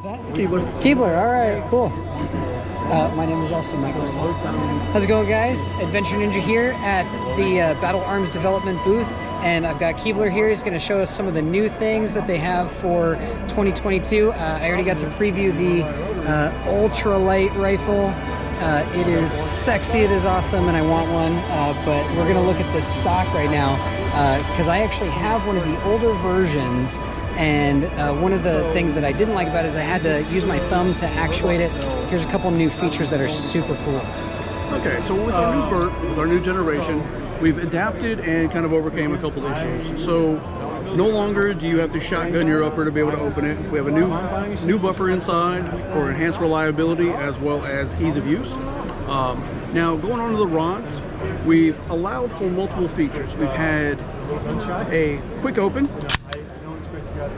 What's that? Keebler. Keebler, all right, cool. My name is also Michael. How's it going, guys? Adventure Ninja here at the Battle Arms Development booth, and I've got Keebler here. He's going to show us some of the new things that they have for 2022. I already got to preview the ultralight rifle. It is sexy, it is awesome, and I want one, but we're going to look at this stock right now because I actually have one of the older versions, and one of the things that I didn't like about it is I had to use my thumb to actuate it. Here's a couple new features that are super cool. Okay, so with our new vert, with our new generation, we've adapted and kind of overcame a couple issues. So no longer do you have to shotgun your upper to be able to open it. We have a new buffer inside for enhanced reliability as well as ease of use. Now going on to the rods, we've allowed for multiple features. We've had a quick open.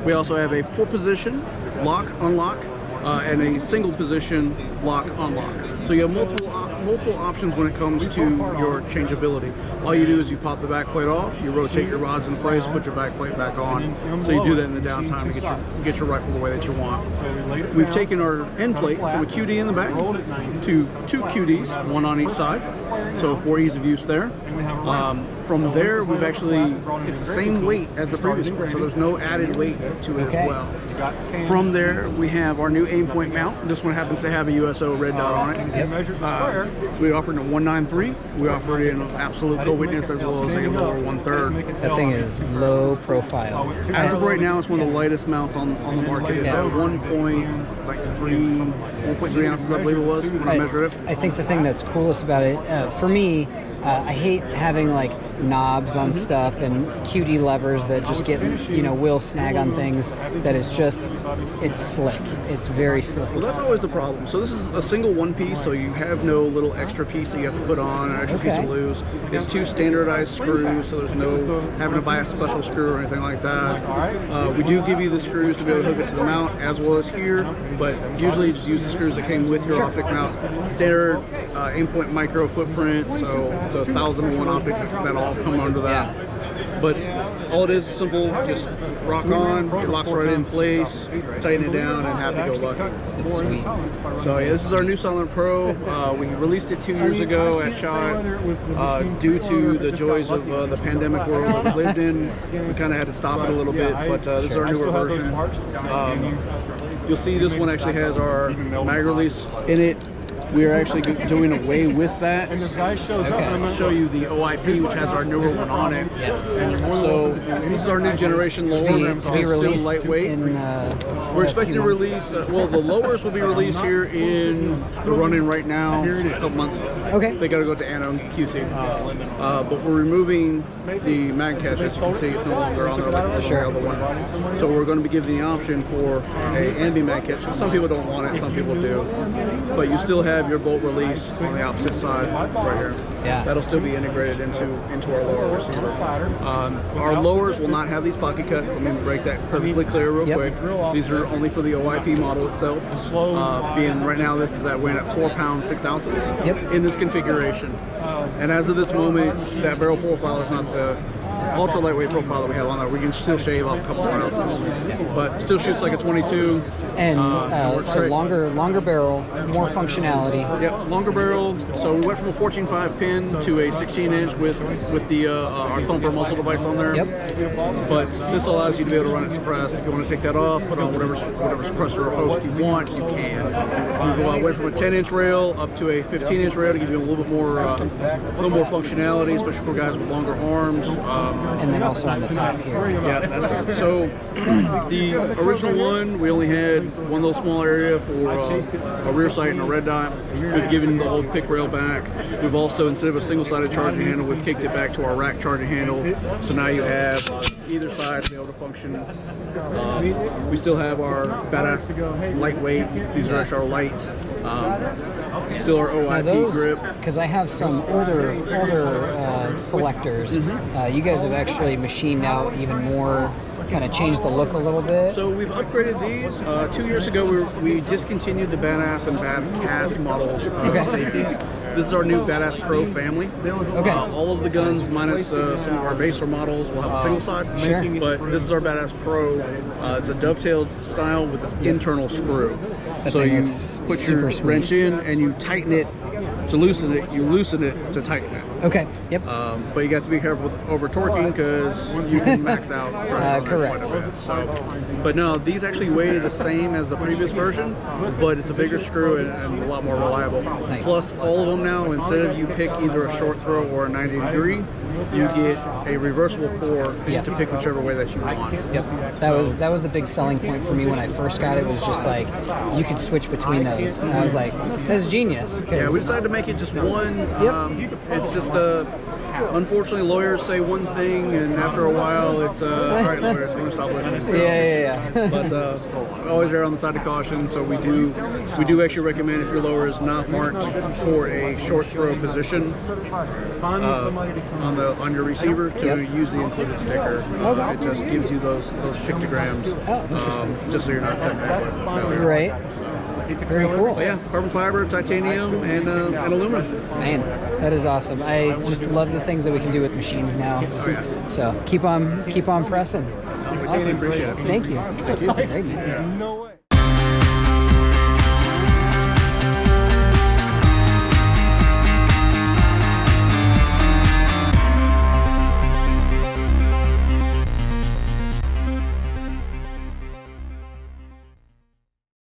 We also have a 4-position lock, unlock, and a single position lock, unlock. So you have multiple options when it comes to your changeability. All you do is you pop the back plate off, you rotate your rods in place, put your back plate back on. So you do that in the downtime to get your rifle the way that you want. We've taken our end plate from a QD in the back to 2 QDs, one on each side. So for ease of use there. From there, we've actually, it's the same weight as the previous one, so there's no added weight to it as well. From there, we have our new Aimpoint Mount. This one happens to have a USO red dot on it. We offered a 193. We offered it in absolute co-witness as well as a lower 1/3. That thing is low profile. As of right now, it's one of the lightest mounts on the market. It's at 1.3 ounces, I believe it was when I measured it. I think the thing that's coolest about it, for me, I hate having like knobs on stuff and QD levers that just get, will snag on things. That is just, it's slick. It's very slick. Well, that's always the problem. So this is a single one piece, so you have no little extra piece that you have to put on, an extra piece to lose. It's 2 standardized screws, so there's no having to buy a special screw or anything like that. We do give you the screws to be able to hook it to the mount as well as here, but usually you just use the screws that came with your optic mount. Standard Aimpoint micro footprint, so the 1001 optics that all come under that. But all it is simple, just rock on, it locks right in place, tighten it down, and happy go lucky. It's sweet. So yeah, this is our new Silent Pro. We released it 2 years ago at SHOT. Due to the joys of the pandemic world that we lived in, we kind of had to stop it a little bit, but this is our newer version. You'll see this one actually has our mag release in it. We are actually doing away with that. I'll show you the OIP, which has our newer one on it. Yes. So this is our new generation lower. To be released still lightweight. We're expecting to release, well, the lowers will be released here in, they're running right now, a couple months. Okay. They got to go to Anno and get QC. But we're removing the mag catch, as you can see, it's no longer on there like the other one. So we're going to be giving the option for a Ambi mag catch. Some people don't want it, some people do. But you still have your bolt release on the opposite side right here. Yeah. That'll still be integrated into our lower receiver. Our lowers will not have these pocket cuts. Let me break that perfectly clear real quick. These are only for the OIP model itself. Being right now, this is at weighing at 4 pounds 6 ounces in this configuration. And as of this moment, that barrel profile is not the ultra lightweight profile that we have on there. We can still shave off a couple more ounces, but still shoots like a 22. And so longer barrel, more functionality. Yep, longer barrel. So we went from a 14.5 pin to a 16-inch with the our thumper muzzle device on there. But this allows you to be able to run it suppressed. If you want to take that off, put on whatever suppressor or host you want, you can. We went from a 10-inch rail up to a 15-inch rail to give you a little bit more functionality, especially for guys with longer arms. And then also on the top here. Yeah, so the original one, we only had one little small area for a rear sight and a red dot. We've given the whole pick rail back. We've also, instead of a single-sided charging handle, we've kicked it back to our rack charging handle. So now you have either side to be able to function. We still have our badass lightweight. These are actually our lights. Still our OIP grip. Because I have some older selectors. You guys have actually machined out even more, kind of changed the look a little bit. So we've upgraded these. 2 years ago, we discontinued the badass and bad cast models of Safeties. This is our new Badass Pro family. Okay. All of the guns, minus some of our baser models, will have a single side. Sure. But this is our Badass Pro. It's a dovetailed style with an internal screw. That So thing you looks put super your sweet. wrench in and you tighten it to loosen it. You loosen it to tighten it. Okay. Yep. But you got to be careful with over torquing because you can max out pressure on it correct. quite a bit. So, but no, these actually weigh the same as the previous version, but it's a bigger screw and a lot more reliable. Nice. Plus, all of them now, instead of you pick either a short throw or a 90 degree, you get a reversible core Yeah. to pick whichever way that you want. Yep. That was the big selling point for me when I first got it. Was just like you could switch between those, and I was like, that's genius. 'Cause- Yeah, we decided to make it just one. It's just unfortunately, lawyers say one thing, and after a while, it's all right, lawyers, we're gonna stop listening. So, yeah. But always err on the side of caution. So we do actually recommend if your lower is not marked for a short throw position on your receiver to use the included sticker. It just gives you those pictograms. Oh, interesting. Just so you're not setting up with failure. Right. Very cool. But yeah, carbon fiber, titanium, and aluminum. Man, that is awesome. I just love the things that we can do with machines now. So keep on pressing. Really appreciate it. Thank you. Thank you. Thank you. No way.